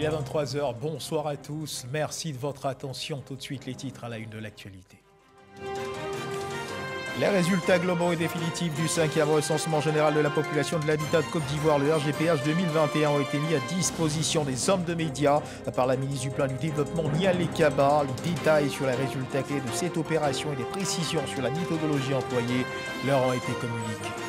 est 23 h, bonsoir à tous, merci de votre attention. Tout de suite les titres à la une de l'actualité. Les résultats globaux et définitifs du 5e recensement général de la population de l'habitat de Côte d'Ivoire, le RGPH 2021, ont été mis à disposition des hommes de médias par la ministre du Plan du Développement, Nialé Kaba. Les détails sur les résultats clés de cette opération et des précisions sur la méthodologie employée leur ont été communiquées.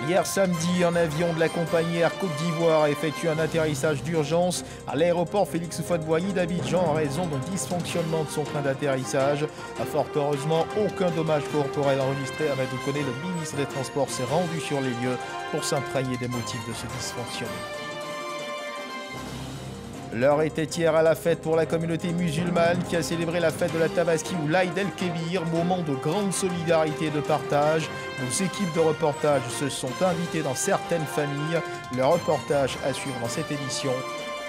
Hier samedi, un avion de la compagnie Air Côte d'Ivoire a effectué un atterrissage d'urgence à l'aéroport Félix Houphouët-Boigny d'Abidjan en raison d'un dysfonctionnement de son train d'atterrissage. Fort heureusement, aucun dommage corporel enregistré. Ahmed Koné, le ministre des Transports, s'est rendu sur les lieux pour s'imprégner des motifs de ce dysfonctionnement. L'heure était hier à la fête pour la communauté musulmane qui a célébré la fête de la Tabaski ou l'Aïd el-Kébir, moment de grande solidarité et de partage. Nos équipes de reportage se sont invitées dans certaines familles. Le reportage à suivre dans cette édition.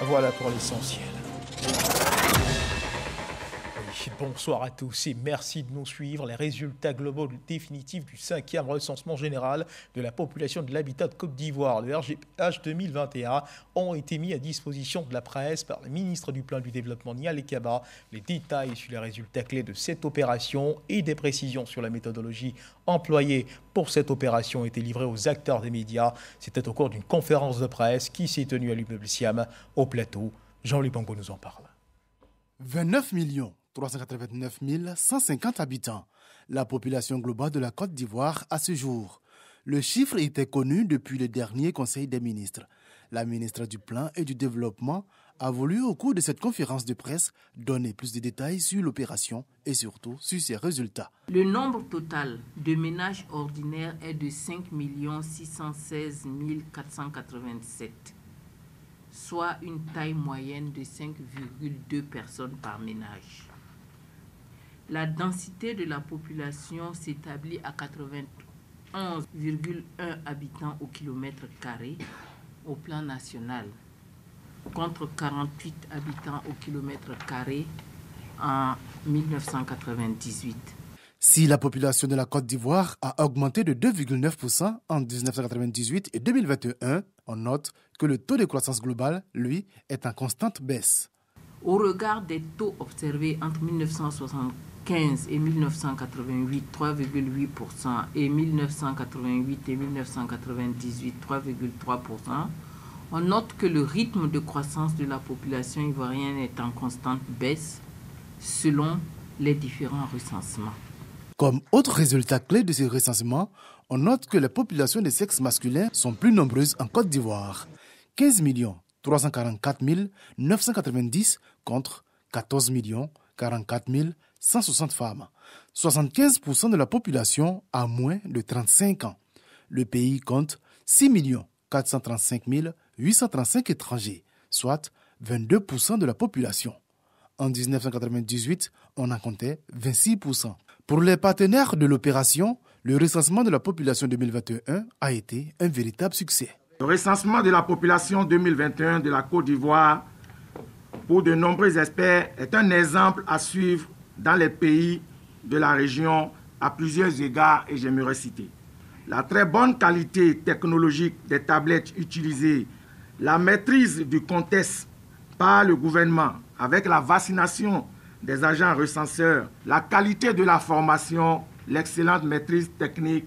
Voilà pour l'essentiel. Bonsoir à tous et merci de nous suivre. Les résultats globaux définitifs du 5e recensement général de la population de l'habitat de Côte d'Ivoire, le RGPH 2021, ont été mis à disposition de la presse par le ministre du Plan du Développement, Nialé Kaba. Les détails sur les résultats clés de cette opération et des précisions sur la méthodologie employée pour cette opération ont été livrés aux acteurs des médias. C'était au cours d'une conférence de presse qui s'est tenue à l'immeuble Siam, au plateau. Jean-Louis Bongo nous en parle. 29 389 150 habitants, la population globale de la Côte d'Ivoire à ce jour. Le chiffre était connu depuis le dernier Conseil des ministres. La ministre du Plan et du Développement a voulu, au cours de cette conférence de presse, donner plus de détails sur l'opération et surtout sur ses résultats. Le nombre total de ménages ordinaires est de 5 616 487, soit une taille moyenne de 5,2 personnes par ménage. La densité de la population s'établit à 91,1 habitants au kilomètre carré au plan national, contre 48 habitants au kilomètre carré en 1998. Si la population de la Côte d'Ivoire a augmenté de 2,9% en 1998 et 2021, on note que le taux de croissance globale, lui, est en constante baisse. Au regard des taux observés entre 1975 et 1988, 3,8%, et 1988 et 1998, 3,3%, on note que le rythme de croissance de la population ivoirienne est en constante baisse selon les différents recensements. Comme autre résultat clé de ces recensements, on note que les populations de sexe masculin sont plus nombreuses en Côte d'Ivoire. 15 344 990 contre 14 44 160 femmes. 75% de la population a moins de 35 ans. Le pays compte 6 435 835 étrangers, soit 22% de la population. En 1998, on en comptait 26%. Pour les partenaires de l'opération, le recensement de la population 2021 a été un véritable succès. Le recensement de la population 2021 de la Côte d'Ivoire, pour de nombreux experts, est un exemple à suivre dans les pays de la région à plusieurs égards et j'aimerais citer. La très bonne qualité technologique des tablettes utilisées, la maîtrise du contexte par le gouvernement avec la vaccination des agents recenseurs, la qualité de la formation, l'excellente maîtrise technique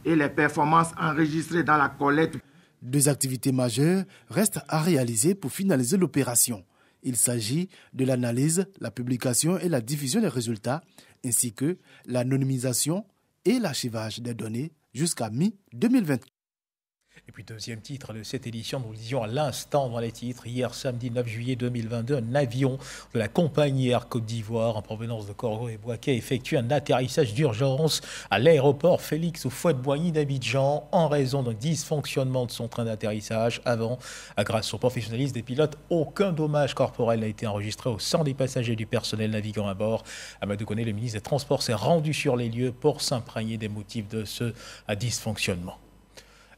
et les performances enregistrées dans la collecte. 2 activités majeures restent à réaliser pour finaliser l'opération. Il s'agit de l'analyse, la publication et la diffusion des résultats, ainsi que l'anonymisation et l'archivage des données jusqu'à mi-2024. Et puis deuxième titre de cette édition, nous le disions à l'instant dans les titres, hier samedi 9 juillet 2022, un avion de la compagnie Air Côte d'Ivoire en provenance de Corgo et Boaké a effectué un atterrissage d'urgence à l'aéroport Félix Houphouët-Boigny d'Abidjan en raison d'un dysfonctionnement de son train d'atterrissage. Avant, grâce au professionnalisme des pilotes, aucun dommage corporel n'a été enregistré au sein des passagers et du personnel navigant à bord. Ahmed Koné, le ministre des Transports, s'est rendu sur les lieux pour s'imprégner des motifs de ce dysfonctionnement.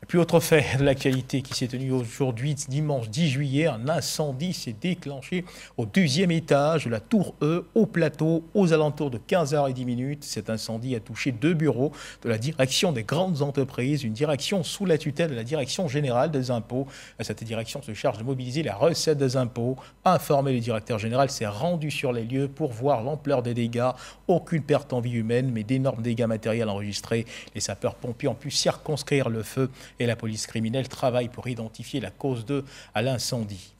Et puis autre fait de l'actualité qui s'est tenu aujourd'hui, dimanche 10 juillet, un incendie s'est déclenché au 2e étage de la tour E, au plateau, aux alentours de 15h10. Cet incendie a touché 2 bureaux de la direction des grandes entreprises, une direction sous la tutelle de la direction générale des impôts. Cette direction se charge de mobiliser la recette des impôts. Informé, le directeur général s'est rendu sur les lieux pour voir l'ampleur des dégâts. Aucune perte en vie humaine, mais d'énormes dégâts matériels enregistrés. Les sapeurs-pompiers ont pu circonscrire le feu et la police criminelle travaille pour identifier la cause à l'incendie.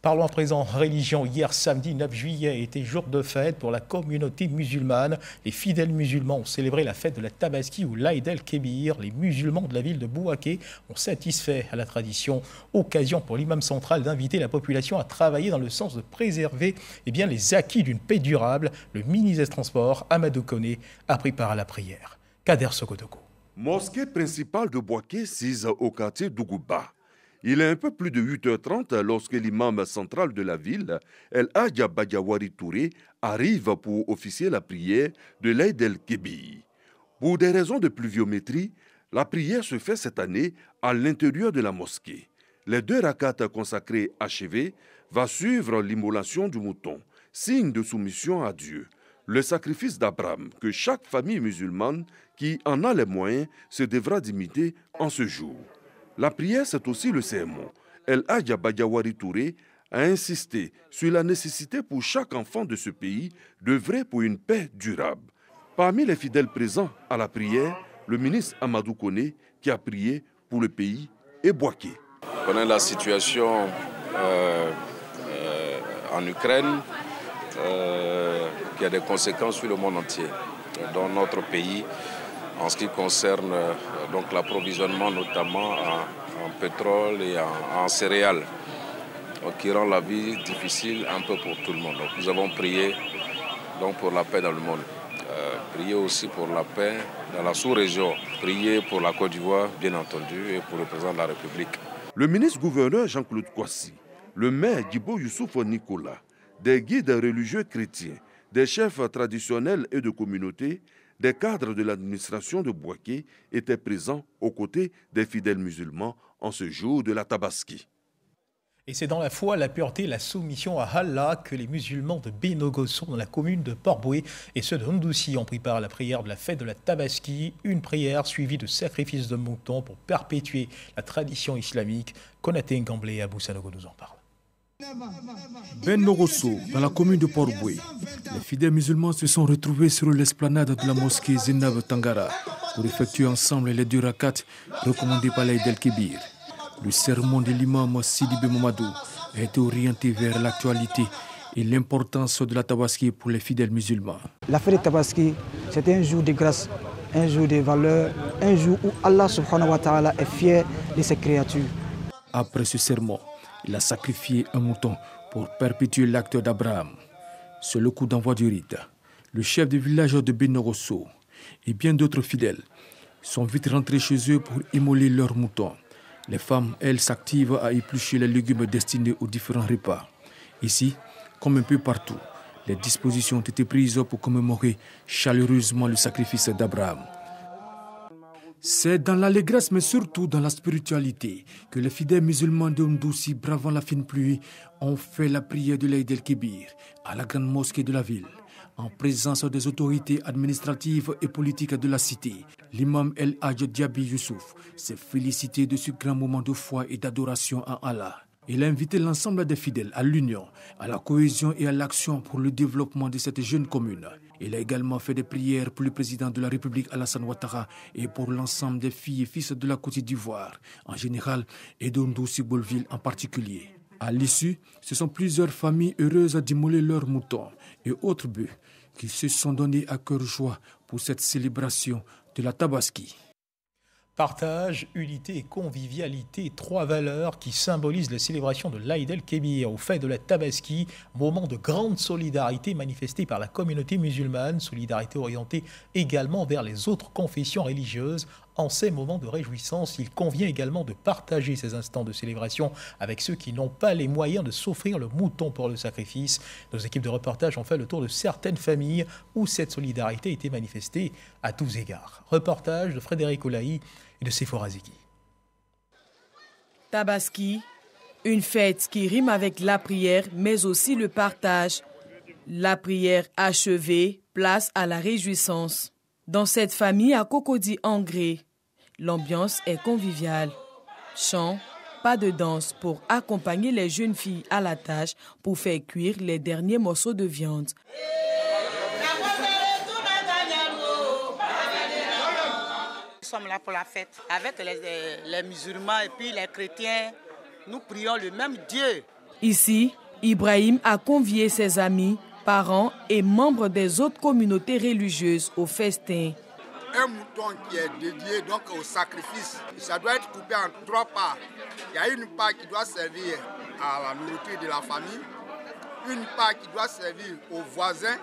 Parlons à présent religion. Hier, samedi 9 juillet, était jour de fête pour la communauté musulmane. Les fidèles musulmans ont célébré la fête de la Tabaski ou l'Aïd el-Kébir. Les musulmans de la ville de Bouaké ont satisfait à la tradition. Occasion pour l'imam central d'inviter la population à travailler dans le sens de préserver les acquis d'une paix durable. Le ministre des Transports, Amadou Koné, a pris part à la prière. Kader Sokotogo. Mosquée principale de Bouaké, sise au quartier d'Ougouba. Il est un peu plus de 8h30 lorsque l'imam central de la ville, El Hadja Badiawari Touré, arrive pour officier la prière de l'Aïd el-Kébir. Pour des raisons de pluviométrie, la prière se fait cette année à l'intérieur de la mosquée. Les 2 rakats consacrés achevés va suivre l'immolation du mouton, signe de soumission à Dieu. Le sacrifice d'Abraham que chaque famille musulmane qui en a les moyens se devra d'imiter en ce jour. La prière, c'est aussi le sermon. El Hadja Badiawari Touré a insisté sur la nécessité pour chaque enfant de ce pays d'œuvrer pour une paix durable. Parmi les fidèles présents à la prière, le ministre Amadou Koné qui a prié pour le pays et Bouaké. On connaît la situation en Ukraine qui a des conséquences sur le monde entier. Dans notre pays, en ce qui concerne donc l'approvisionnement notamment en pétrole et en céréales, donc, qui rend la vie difficile un peu pour tout le monde. Donc, nous avons prié donc, pour la paix dans le monde, prié aussi pour la paix dans la sous-région, prié pour la Côte d'Ivoire bien entendu et pour le président de la République. Le ministre-gouverneur Jean-Claude Kouassi, le maire Djibo Youssouf Nicolas, des guides religieux chrétiens, des chefs traditionnels et de communautés, des cadres de l'administration de Bouaké étaient présents aux côtés des fidèles musulmans en ce jour de la Tabaski. Et c'est dans la foi, la pureté, la soumission à Allah que les musulmans de Bénogosso, dans la commune de Port-Boué, et ceux de Hondoussi ont pris part à la prière de la fête de la Tabaski, une prière suivie de sacrifices de moutons pour perpétuer la tradition islamique. Konaté Ngamblé et Abou Sanogo nous en parlent. Bénogosso, dans la commune de Port-Boué, les fidèles musulmans se sont retrouvés sur l'esplanade de la mosquée Zinab Tangara pour effectuer ensemble les 2 rakats recommandés par l'Aïd el-Kébir. Le sermon de l'imam Sidibé Mamadou a été orienté vers l'actualité et l'importance de la Tabaski pour les fidèles musulmans. La fête de Tabaski, c'était un jour de grâce, un jour de valeur, un jour où Allah subhanahu wa ta'ala est fier de ses créatures. Après ce sermon, il a sacrifié un mouton pour perpétuer l'acte d'Abraham. Sur le coup d'envoi du rite, le chef du village de Bénogosso et bien d'autres fidèles sont vite rentrés chez eux pour immoler leurs moutons. Les femmes, elles, s'activent à éplucher les légumes destinés aux différents repas. Ici, comme un peu partout, les dispositions ont été prises pour commémorer chaleureusement le sacrifice d'Abraham. C'est dans l'allégresse, mais surtout dans la spiritualité, que les fidèles musulmans de Hondoussi, bravant la fine pluie, ont fait la prière de l'Aïd el-Kébir à la grande mosquée de la ville. En présence des autorités administratives et politiques de la cité, l'imam El Hadj Diaby Youssouf s'est félicité de ce grand moment de foi et d'adoration à Allah. Il a invité l'ensemble des fidèles à l'union, à la cohésion et à l'action pour le développement de cette jeune commune. Il a également fait des prières pour le président de la République Alassane Ouattara et pour l'ensemble des filles et fils de la Côte d'Ivoire en général et d'Hondoussi-Bolville en particulier. À l'issue, ce sont plusieurs familles heureuses d'immoler leurs moutons et autres bœufs qui se sont donnés à cœur joie pour cette célébration de la Tabaski. Partage, unité et convivialité, 3 valeurs qui symbolisent la célébration de l'Aïd el-Kébir au fait de la Tabaski, moment de grande solidarité manifestée par la communauté musulmane, solidarité orientée également vers les autres confessions religieuses. En ces moments de réjouissance, il convient également de partager ces instants de célébration avec ceux qui n'ont pas les moyens de s'offrir le mouton pour le sacrifice. Nos équipes de reportage ont fait le tour de certaines familles où cette solidarité était manifestée à tous égards. Reportage de Frédéric Olaï et de Sephora Zeki. Tabaski, une fête qui rime avec la prière, mais aussi le partage. La prière achevée, place à la réjouissance. Dans cette famille à Cocody-Angré, l'ambiance est conviviale. Chant, pas de danse pour accompagner les jeunes filles à la tâche pour faire cuire les derniers morceaux de viande. Nous sommes là pour la fête avec les musulmans et puis les chrétiens. Nous prions le même Dieu. Ici, Ibrahim a convié ses amis, parents et membres des autres communautés religieuses au festin. Un mouton qui est dédié donc au sacrifice, ça doit être coupé en 3 parts. Il y a une part qui doit servir à la nourriture de la famille, une part qui doit servir aux voisins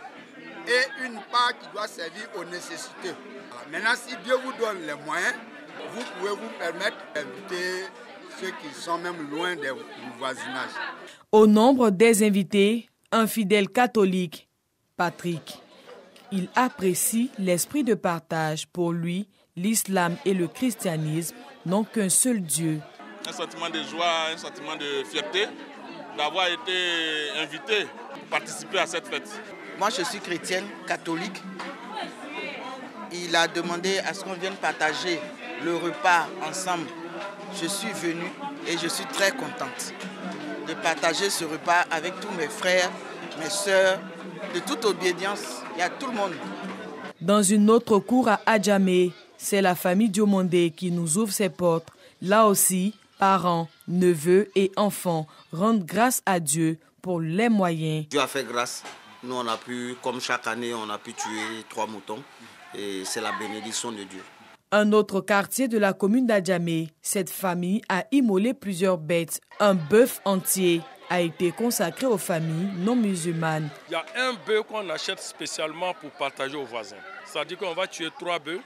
et une part qui doit servir aux nécessités. Maintenant, si Dieu vous donne les moyens, vous pouvez vous permettre d'inviter ceux qui sont même loin du voisinage. Au nombre des invités, un fidèle catholique, Patrick. Il apprécie l'esprit de partage. Pour lui, l'islam et le christianisme n'ont qu'un seul Dieu. Un sentiment de joie, un sentiment de fierté d'avoir été invité pour participer à cette fête. Moi, je suis chrétienne, catholique. Il a demandé à ce qu'on vienne partager le repas ensemble. Je suis venue et je suis très contente de partager ce repas avec tous mes frères, mes sœurs, de toute obédience. Il y a tout le monde. Dans une autre cour à Adjamé, c'est la famille Diomondé qui nous ouvre ses portes. Là aussi, parents, neveux et enfants rendent grâce à Dieu pour les moyens. Dieu a fait grâce. Nous, on a pu, comme chaque année, on a pu tuer 3 moutons. Et c'est la bénédiction de Dieu. Un autre quartier de la commune d'Adjamé, cette famille a immolé plusieurs bêtes. Un bœuf entier a été consacré aux familles non musulmanes. Il y a un bœuf qu'on achète spécialement pour partager aux voisins. C'est-à-dire qu'on va tuer 3 bœufs,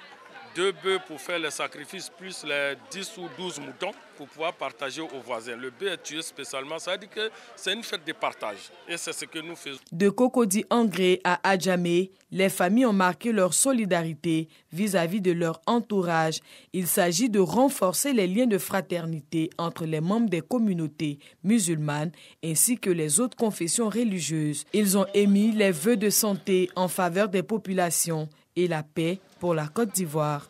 2 bœufs pour faire les sacrifices, plus les 10 ou 12 moutons pour pouvoir partager aux voisins. Le bœuf est tué spécialement, ça veut dire que c'est une fête de partage. Et c'est ce que nous faisons. De Cocody-Angré à Adjamé, les familles ont marqué leur solidarité vis-à-vis de leur entourage. Il s'agit de renforcer les liens de fraternité entre les membres des communautés musulmanes ainsi que les autres confessions religieuses. Ils ont émis les vœux de santé en faveur des populations et la paix pour la Côte d'Ivoire.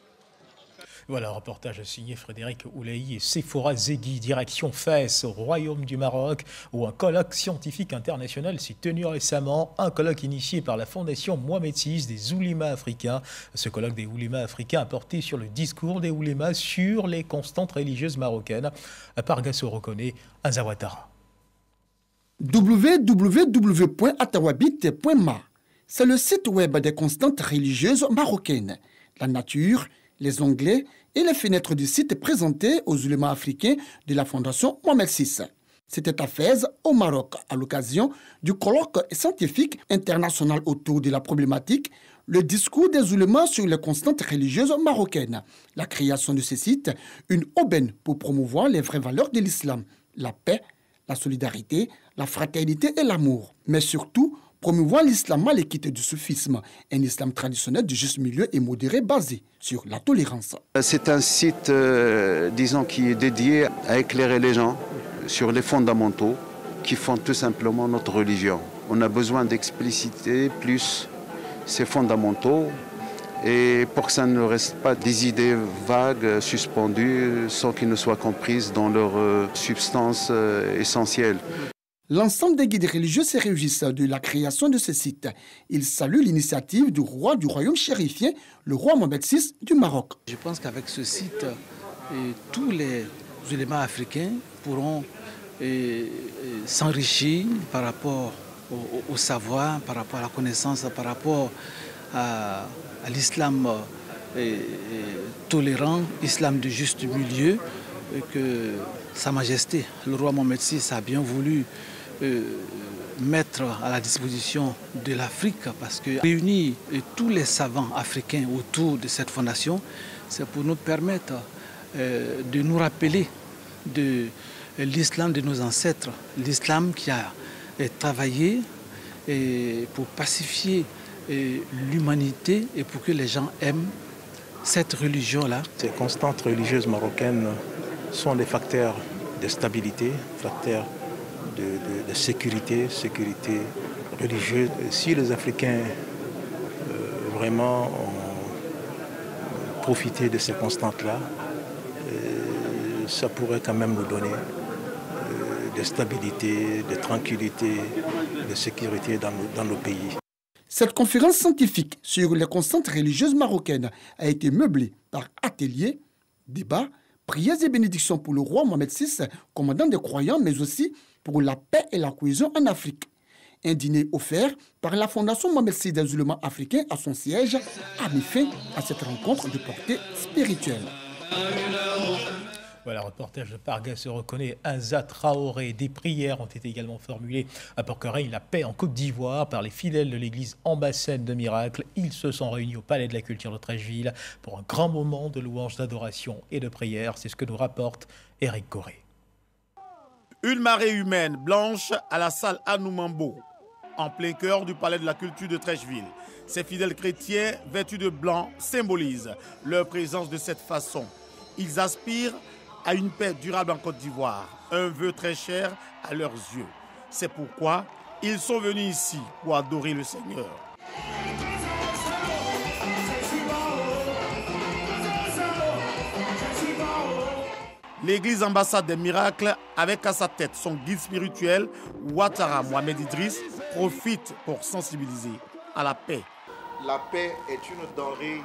Voilà, un reportage signé Frédéric Oulaï et Sephora Zegui, direction Fès, au Royaume du Maroc, où un colloque scientifique international s'est tenu récemment, un colloque initié par la Fondation Mohamed VI des oulémas africains. Ce colloque des oulémas africains a porté sur le discours des oulémas sur les constantes religieuses marocaines. Par Gasso Reconnaît, Azawatara. www.atawabit.ma. C'est le site web des constantes religieuses marocaines. La nature, les onglets et les fenêtres du site présentés aux oulémas africains de la Fondation Mohamed VI. C'était à Fès, au Maroc, à l'occasion du colloque scientifique international autour de la problématique, le discours des oulémas sur les constantes religieuses marocaines. La création de ce site, une aubaine pour promouvoir les vraies valeurs de l'islam, la paix, la solidarité, la fraternité et l'amour, mais surtout promouvoir l'islam malékite du soufisme, un islam traditionnel du juste milieu et modéré basé sur la tolérance. C'est un site, disons, qui est dédié à éclairer les gens sur les fondamentaux qui font tout simplement notre religion. On a besoin d'expliciter plus ces fondamentaux et pour que ça ne reste pas des idées vagues, suspendues, sans qu'elles ne soient comprises dans leur substance essentielle. L'ensemble des guides religieux se réjouissent de la création de ce site. Ils saluent l'initiative du roi du royaume chérifien, le roi Mohamed VI du Maroc. Je pense qu'avec ce site, tous les oulémas africains pourront s'enrichir par rapport au savoir, par rapport à la connaissance, par rapport à l'islam tolérant, islam de juste milieu, que Sa Majesté, le roi Mohamed VI, a bien voulu mettre à la disposition de l'Afrique, parce que réunir tous les savants africains autour de cette fondation, c'est pour nous permettre de nous rappeler de l'islam de nos ancêtres, l'islam qui a travaillé pour pacifier l'humanité et pour que les gens aiment cette religion-là. Ces constantes religieuses marocaines sont les facteurs de stabilité, facteur de sécurité religieuse. Si les Africains vraiment ont profité de ces constantes-là, ça pourrait quand même nous donner de stabilité, de tranquillité, de sécurité dans nos pays. Cette conférence scientifique sur les constantes religieuses marocaines a été meublée par ateliers, débats, prières et bénédictions pour le roi Mohamed VI, commandant des croyants, mais aussi pour la paix et la cohésion en Afrique. Un dîner offert par la Fondation Mohamed VI des ulémas africains à son siège a mis fin à cette rencontre de portée spirituelle. Voilà, reportage de Parga se reconnaît, Inza Traoré. Des prières ont été également formulées pour que règne la paix en Côte d'Ivoire par les fidèles de l'église Ambassade de Miracle. Ils se sont réunis au Palais de la Culture de Treichville pour un grand moment de louange, d'adoration et de prière. C'est ce que nous rapporte Éric Corré. Une marée humaine blanche à la salle Anoumambo, en plein cœur du Palais de la Culture de Treichville. Ces fidèles chrétiens vêtus de blanc symbolisent leur présence de cette façon. Ils aspirent à une paix durable en Côte d'Ivoire, un vœu très cher à leurs yeux. C'est pourquoi ils sont venus ici pour adorer le Seigneur. L'église Ambassade des Miracles, avec à sa tête son guide spirituel, Ouattara Mohamed Idriss, profite pour sensibiliser à la paix. La paix est une denrée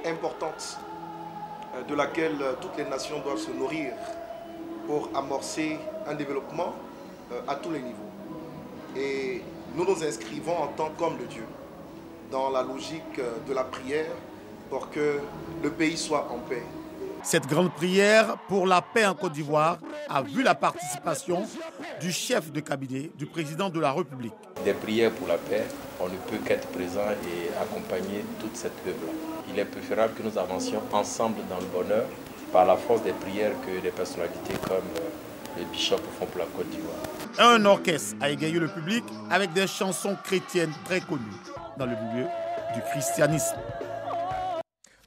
importante de laquelle toutes les nations doivent se nourrir pour amorcer un développement à tous les niveaux. Et nous nous inscrivons en tant qu'hommes de Dieu dans la logique de la prière pour que le pays soit en paix. Cette grande prière pour la paix en Côte d'Ivoire a vu la participation du chef de cabinet du président de la République. Des prières pour la paix, on ne peut qu'être présent et accompagner toute cette œuvre-là. Il est préférable que nous avancions ensemble dans le bonheur par la force des prières que des personnalités comme le bishop font pour la Côte d'Ivoire. Un orchestre a égayé le public avec des chansons chrétiennes très connues dans le milieu du christianisme.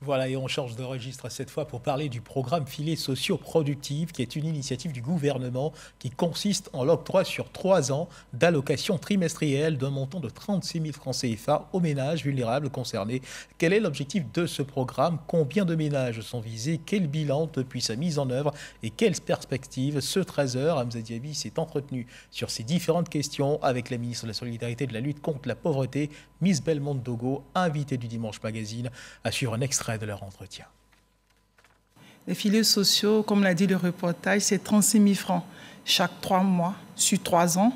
Voilà, et on change de registre cette fois pour parler du programme Filets sociaux productifs, qui est une initiative du gouvernement qui consiste en l'octroi sur 3 ans d'allocations trimestrielles d'un montant de 36 000 francs CFA aux ménages vulnérables concernés. Quel est l'objectif de ce programme? Combien de ménages sont visés? Quel bilan depuis sa mise en œuvre? Et quelles perspectives? Ce 13h, Hamza Diaby s'est entretenu sur ces différentes questions avec la ministre de la Solidarité et de la lutte contre la pauvreté, Miss Belmonte Dogo, invitée du Dimanche Magazine, assure un extrait de leur entretien. Les filets sociaux, comme l'a dit le reportage, c'est 36 000 francs chaque 3 mois, sur 3 ans.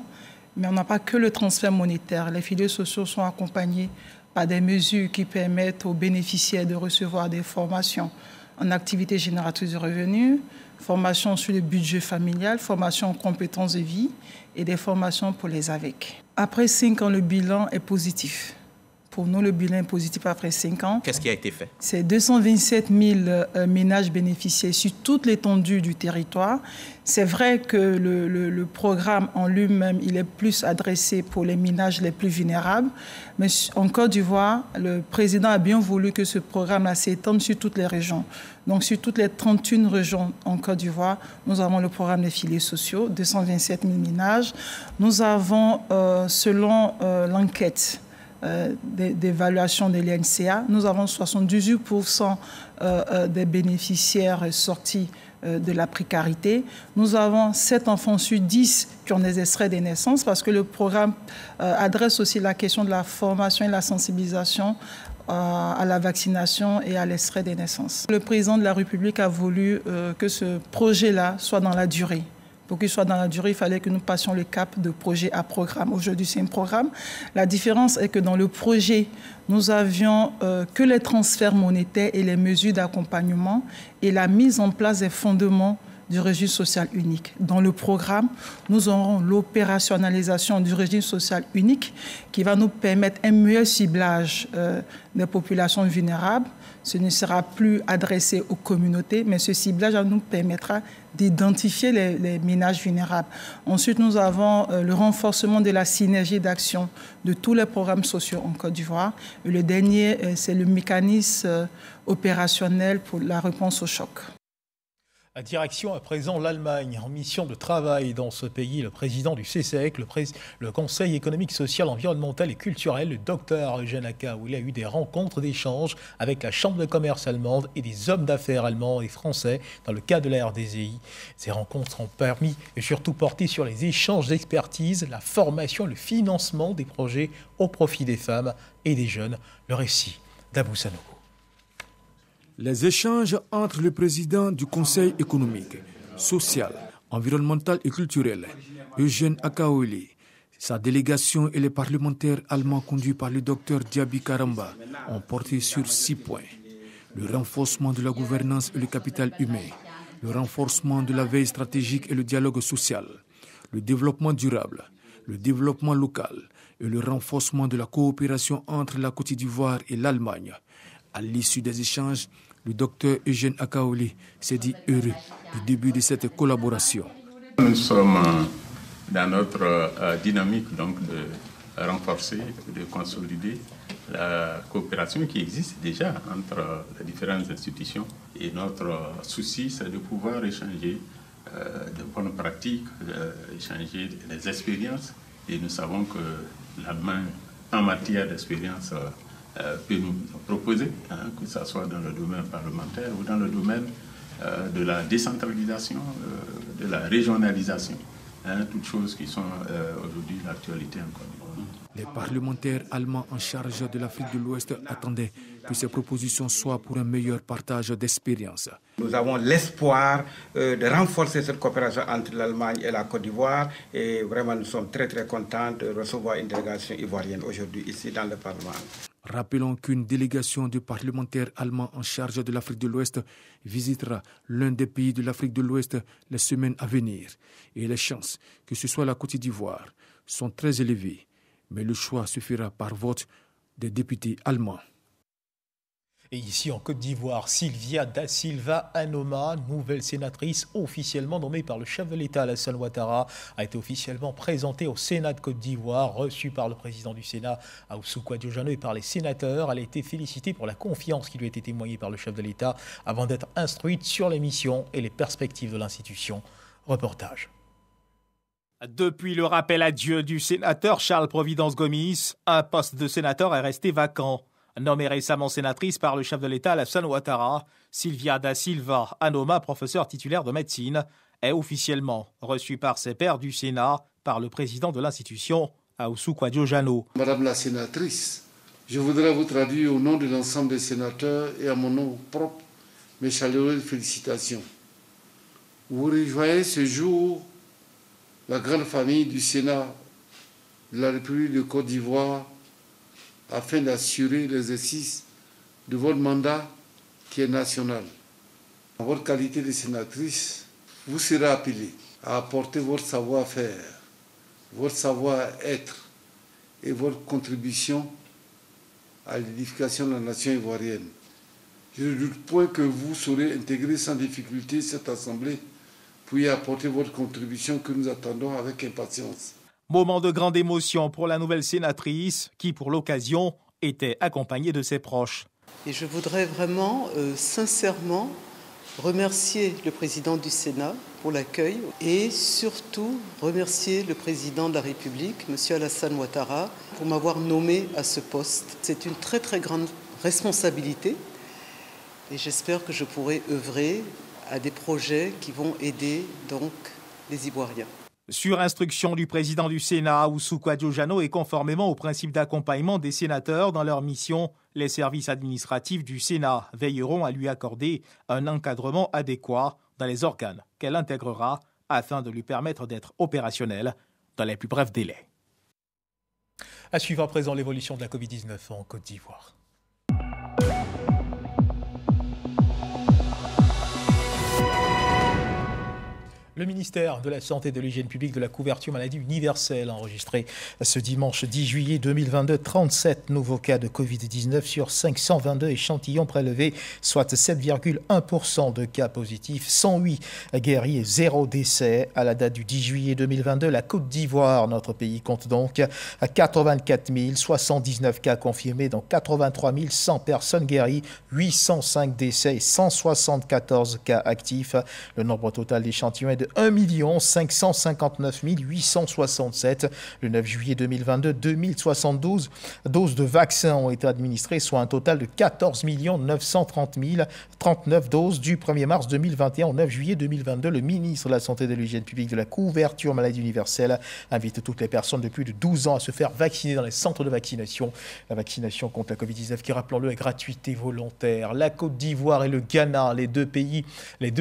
Mais on n'a pas que le transfert monétaire. Les filets sociaux sont accompagnés par des mesures qui permettent aux bénéficiaires de recevoir des formations en activité génératrice de revenus, formation sur le budget familial, formation en compétences de vie et des formations pour les AVEC. Après 5 ans, le bilan est positif. Pour nous, le bilan est positif après 5 ans. Qu'est-ce qui a été fait? C'est 227 000 ménages bénéficiaires sur toute l'étendue du territoire. C'est vrai que le programme en lui-même, il est plus adressé pour les ménages les plus vulnérables. Mais en Côte d'Ivoire, le président a bien voulu que ce programme-là s'étende sur toutes les régions. Donc, sur toutes les 31 régions en Côte d'Ivoire, nous avons le programme des filets sociaux, 227 000 ménages. Nous avons, selon l'enquête d'évaluation de l'INCA, nous avons 78% des bénéficiaires sortis de la précarité. Nous avons 7 enfants sur 10 qui ont des extraits des naissances parce que le programme adresse aussi la question de la formation et la sensibilisation à la vaccination et à l'extrait des naissances. Le président de la République a voulu que ce projet-là soit dans la durée. Pour qu'il soit dans la durée, il fallait que nous passions le cap de projet à programme. Aujourd'hui, c'est un programme. La différence est que dans le projet, nous avions que les transferts monétaires et les mesures d'accompagnement et la mise en place des fondements du régime social unique. Dans le programme, nous aurons l'opérationnalisation du régime social unique qui va nous permettre un meilleur ciblage des populations vulnérables. Ce ne sera plus adressé aux communautés, mais ce ciblage nous permettra d'identifier les ménages vulnérables. Ensuite, nous avons le renforcement de la synergie d'action de tous les programmes sociaux en Côte d'Ivoire. Et le dernier, c'est le mécanisme opérationnel pour la réponse au choc. La direction à présent l'Allemagne. En mission de travail dans ce pays, le président du CCEC, le Conseil économique, social, environnemental et culturel, le docteur Eugène Akaouli, où il a eu des rencontres d'échange avec la Chambre de commerce allemande et des hommes d'affaires allemands et français dans le cadre de la RDCI. Ces rencontres ont permis et surtout porté sur les échanges d'expertise, la formation et le financement des projets au profit des femmes et des jeunes. Le récit d'Abou Sanogo. Les échanges entre le président du Conseil économique, social, environnemental et culturel, Eugène Akaouli, sa délégation et les parlementaires allemands conduits par le docteur Diaby Karamba ont porté sur 6 points. Le renforcement de la gouvernance et le capital humain, le renforcement de la veille stratégique et le dialogue social, le développement durable, le développement local et le renforcement de la coopération entre la Côte d'Ivoire et l'Allemagne. À l'issue des échanges, le docteur Eugène Akaouli s'est dit heureux du début de cette collaboration. Nous sommes dans notre dynamique donc de renforcer, de consolider la coopération qui existe déjà entre les différentes institutions. Et notre souci, c'est de pouvoir échanger de bonnes pratiques, échanger des expériences. Et nous savons que l'Allemagne, en matière d'expérience, peut nous proposer, que ce soit dans le domaine parlementaire ou dans le domaine de la décentralisation, de la régionalisation, toutes choses qui sont aujourd'hui l'actualité encore. Les parlementaires allemands en charge de l'Afrique de l'Ouest attendaient que ces propositions soient pour un meilleur partage d'expériences. Nous avons l'espoir de renforcer cette coopération entre l'Allemagne et la Côte d'Ivoire et vraiment nous sommes très très contents de recevoir une délégation ivoirienne aujourd'hui ici dans le Parlement. Rappelons qu'une délégation de parlementaires allemands en charge de l'Afrique de l'Ouest visitera l'un des pays de l'Afrique de l'Ouest les semaines à venir. Et les chances que ce soit la Côte d'Ivoire sont très élevées. Mais le choix se fera par vote des députés allemands. Et ici en Côte d'Ivoire, Sylvia Da Silva Anoma, nouvelle sénatrice officiellement nommée par le chef de l'État Alassane Ouattara, a été officiellement présentée au Sénat de Côte d'Ivoire, reçue par le président du Sénat Ahoussou Kouadio-Diano et par les sénateurs. Elle a été félicitée pour la confiance qui lui a été témoignée par le chef de l'État avant d'être instruite sur les missions et les perspectives de l'institution. Reportage. Depuis le rappel à Dieu du sénateur Charles Providence Gomis, un poste de sénateur est resté vacant. Nommée récemment sénatrice par le chef de l'État Alassane Ouattara, Sylvia Da Silva Anoma, professeure titulaire de médecine, est officiellement reçue par ses pairs du Sénat par le président de l'institution, Ahoussou Kouadio-Diano. Madame la sénatrice, je voudrais vous traduire au nom de l'ensemble des sénateurs et à mon nom propre mes chaleureuses félicitations. Vous rejoignez ce jour la grande famille du Sénat de la République de Côte d'Ivoire afin d'assurer l'exercice de votre mandat qui est national. En votre qualité de sénatrice, vous serez appelée à apporter votre savoir-faire, votre savoir-être et votre contribution à l'édification de la nation ivoirienne. Je ne doute point que vous saurez intégrer sans difficulté cette assemblée pour y apporter votre contribution que nous attendons avec impatience. Moment de grande émotion pour la nouvelle sénatrice qui, pour l'occasion, était accompagnée de ses proches. Et je voudrais vraiment, sincèrement, remercier le président du Sénat pour l'accueil et surtout remercier le président de la République, M. Alassane Ouattara, pour m'avoir nommé à ce poste. C'est une très très grande responsabilité et j'espère que je pourrai œuvrer à des projets qui vont aider donc les Ivoiriens. Sur instruction du président du Sénat, Ahoussou Kouadio-Diano, et conformément au principe d'accompagnement des sénateurs dans leur mission, les services administratifs du Sénat veilleront à lui accorder un encadrement adéquat dans les organes qu'elle intégrera afin de lui permettre d'être opérationnelle dans les plus brefs délais. À suivre à présent l'évolution de la Covid-19 en Côte d'Ivoire. Le ministère de la Santé et de l'Hygiène publique de la couverture maladie universelle a enregistré ce dimanche 10 juillet 2022 37 nouveaux cas de Covid-19 sur 522 échantillons prélevés, soit 7,1% de cas positifs, 108 guéris et 0 décès. À la date du 10 juillet 2022, la Côte d'Ivoire, notre pays, compte donc 84 079 cas confirmés, dont 83 100 personnes guéries, 805 décès et 174 cas actifs. Le nombre total d'échantillons est de 1 559 867. Le 9 juillet 2022, 2072 doses de vaccins ont été administrées, soit un total de 14 930 039 doses du 1er mars 2021 au 9 juillet 2022. Le ministre de la Santé et de l'Hygiène publique de la couverture maladie universelle invite toutes les personnes de plus de 12 ans à se faire vacciner dans les centres de vaccination. La vaccination contre la Covid-19 qui, rappelons-le, est gratuite et volontaire. La Côte d'Ivoire et le Ghana, les deux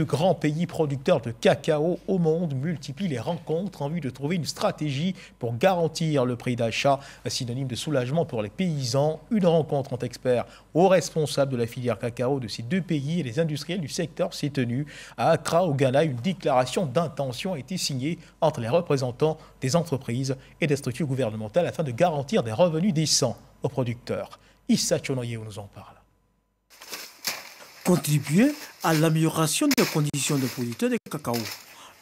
grands pays producteurs de cacao au monde, multiplient les rencontres en vue de trouver une stratégie pour garantir le prix d'achat, synonyme de soulagement pour les paysans. Une rencontre entre experts aux responsables de la filière cacao de ces deux pays et les industriels du secteur s'est tenue à Accra, au Ghana. Une déclaration d'intention a été signée entre les représentants des entreprises et des structures gouvernementales afin de garantir des revenus décents aux producteurs. Issa Chonoye nous en parle. Contribuer à l'amélioration des conditions des producteurs de cacao.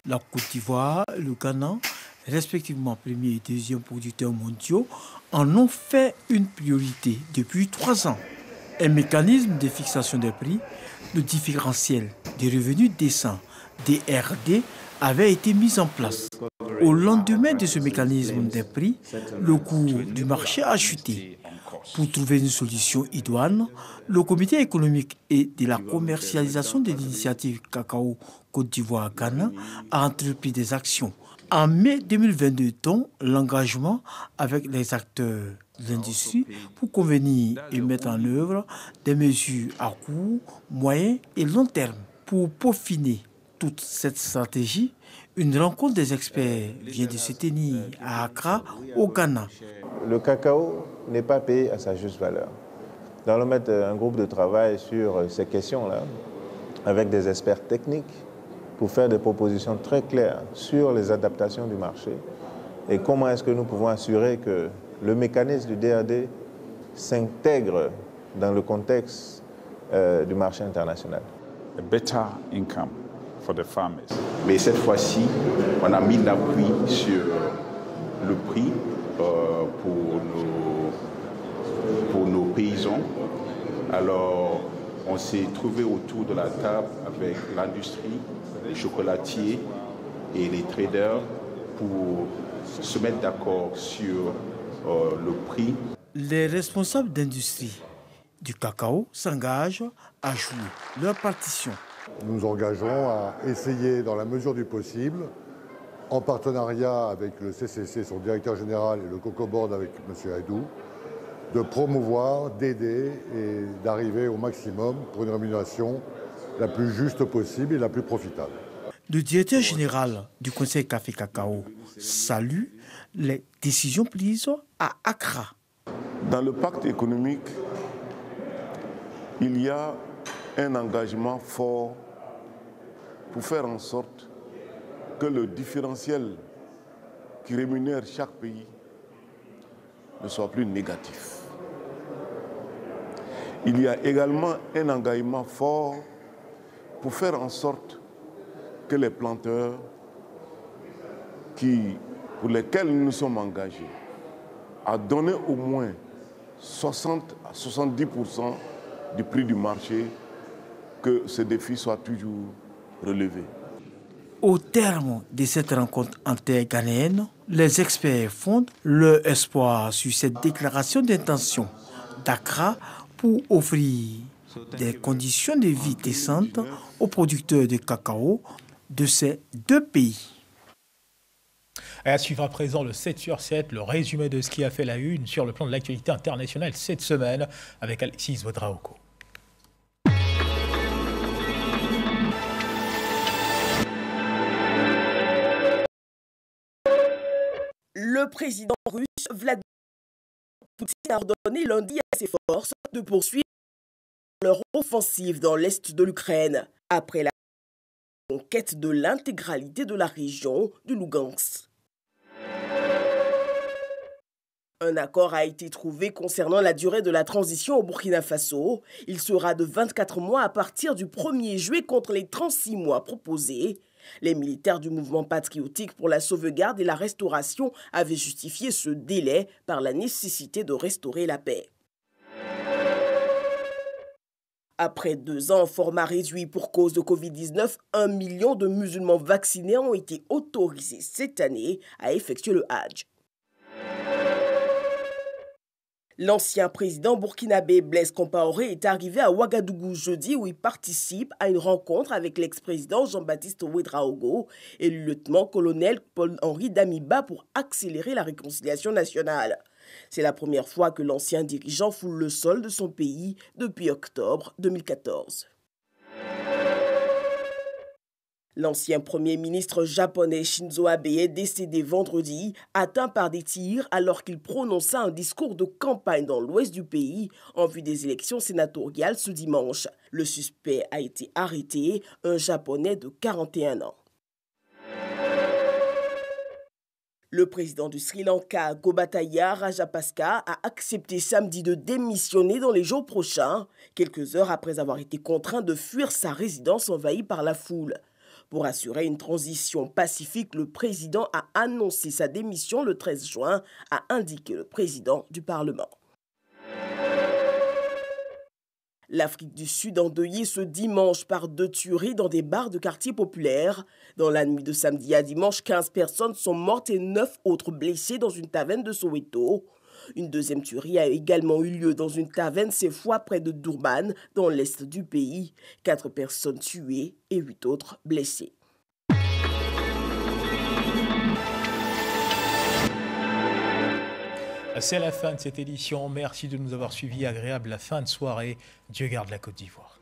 La Côte d'Ivoire, le Ghana, respectivement premier et deuxième producteurs mondiaux, en ont fait une priorité depuis 3 ans. Un mécanisme de fixation des prix, le différentiel des revenus décents, DRD, avait été mis en place. Au lendemain de ce mécanisme des prix, le cours du marché a chuté. Pour trouver une solution idoine, le Comité économique et de la commercialisation de l'initiative Cacao Côte d'Ivoire-Ghana a entrepris des actions. En mai 2022, dont l'engagement avec les acteurs de l'industrie pour convenir et mettre en œuvre des mesures à court, moyen et long terme. Pour peaufiner toute cette stratégie, une rencontre des experts vient de se tenir à Accra, au Ghana. Le cacao n'est pas payé à sa juste valeur. Nous allons mettre un groupe de travail sur ces questions-là, avec des experts techniques, pour faire des propositions très claires sur les adaptations du marché et comment est-ce que nous pouvons assurer que le mécanisme du DRD s'intègre dans le contexte du marché international. A better income for the farmers. Mais cette fois-ci, on a mis l'appui sur le prix pour nos paysans. Alors, on s'est trouvé autour de la table avec l'industrie, les chocolatiers et les traders pour se mettre d'accord sur le prix. Les responsables d'industrie du cacao s'engagent à jouer leur partition. Nous nous engageons à essayer, dans la mesure du possible, en partenariat avec le CCC, son directeur général, et le Coco Board avec M. Aïdou, de promouvoir, d'aider et d'arriver au maximum pour une rémunération la plus juste possible et la plus profitable. Le directeur général du Conseil Café Cacao salue les décisions prises à Accra. Dans le pacte économique, il y a un engagement fort pour faire en sorte que le différentiel qui rémunère chaque pays ne soit plus négatif. Il y a également un engagement fort pour faire en sorte que les planteurs pour lesquels nous nous sommes engagés à donner au moins 60 à 70% du prix du marché, que ce défi soit toujours relevé. Au terme de cette rencontre interghanéenne, les experts fondent leur espoir sur cette déclaration d'intention d'Accra pour offrir des conditions de vie décentes aux producteurs de cacao de ces deux pays. Et à suivre à présent le 7 sur 7, le résumé de ce qui a fait la une sur le plan de l'actualité internationale cette semaine avec Alexis Vodraoko. Le président russe Vladimir Poutine a ordonné lundi à ses forces de poursuivre leur offensive dans l'est de l'Ukraine. Après la conquête de l'intégralité de la région du Lugansk. Un accord a été trouvé concernant la durée de la transition au Burkina Faso. Il sera de 24 mois à partir du 1er juillet contre les 36 mois proposés. Les militaires du mouvement patriotique pour la sauvegarde et la restauration avaient justifié ce délai par la nécessité de restaurer la paix. Après 2 ans en format réduit pour cause de Covid-19, 1 million de musulmans vaccinés ont été autorisés cette année à effectuer le Hajj. L'ancien président burkinabé Blaise Compaoré est arrivé à Ouagadougou jeudi où il participe à une rencontre avec l'ex-président Jean-Baptiste Ouédraogo et le lieutenant-colonel Paul-Henri Damiba pour accélérer la réconciliation nationale. C'est la première fois que l'ancien dirigeant foule le sol de son pays depuis octobre 2014. L'ancien premier ministre japonais Shinzo Abe est décédé vendredi, atteint par des tirs alors qu'il prononçait un discours de campagne dans l'ouest du pays en vue des élections sénatoriales ce dimanche. Le suspect a été arrêté, un japonais de 41 ans. Le président du Sri Lanka, Gotabaya Rajapaksa, a accepté samedi de démissionner dans les jours prochains, quelques heures après avoir été contraint de fuir sa résidence envahie par la foule. Pour assurer une transition pacifique, le président a annoncé sa démission le 13 juin, a indiqué le président du Parlement. L'Afrique du Sud endeuillée ce dimanche par 2 tueries dans des bars de quartiers populaires. Dans la nuit de samedi à dimanche, 15 personnes sont mortes et 9 autres blessées dans une taverne de Soweto. Une deuxième tuerie a également eu lieu dans une taverne, cette fois près de Durban, dans l'est du pays. 4 personnes tuées et 8 autres blessées. C'est la fin de cette édition. Merci de nous avoir suivis. Agréable la fin de soirée. Dieu garde la Côte d'Ivoire.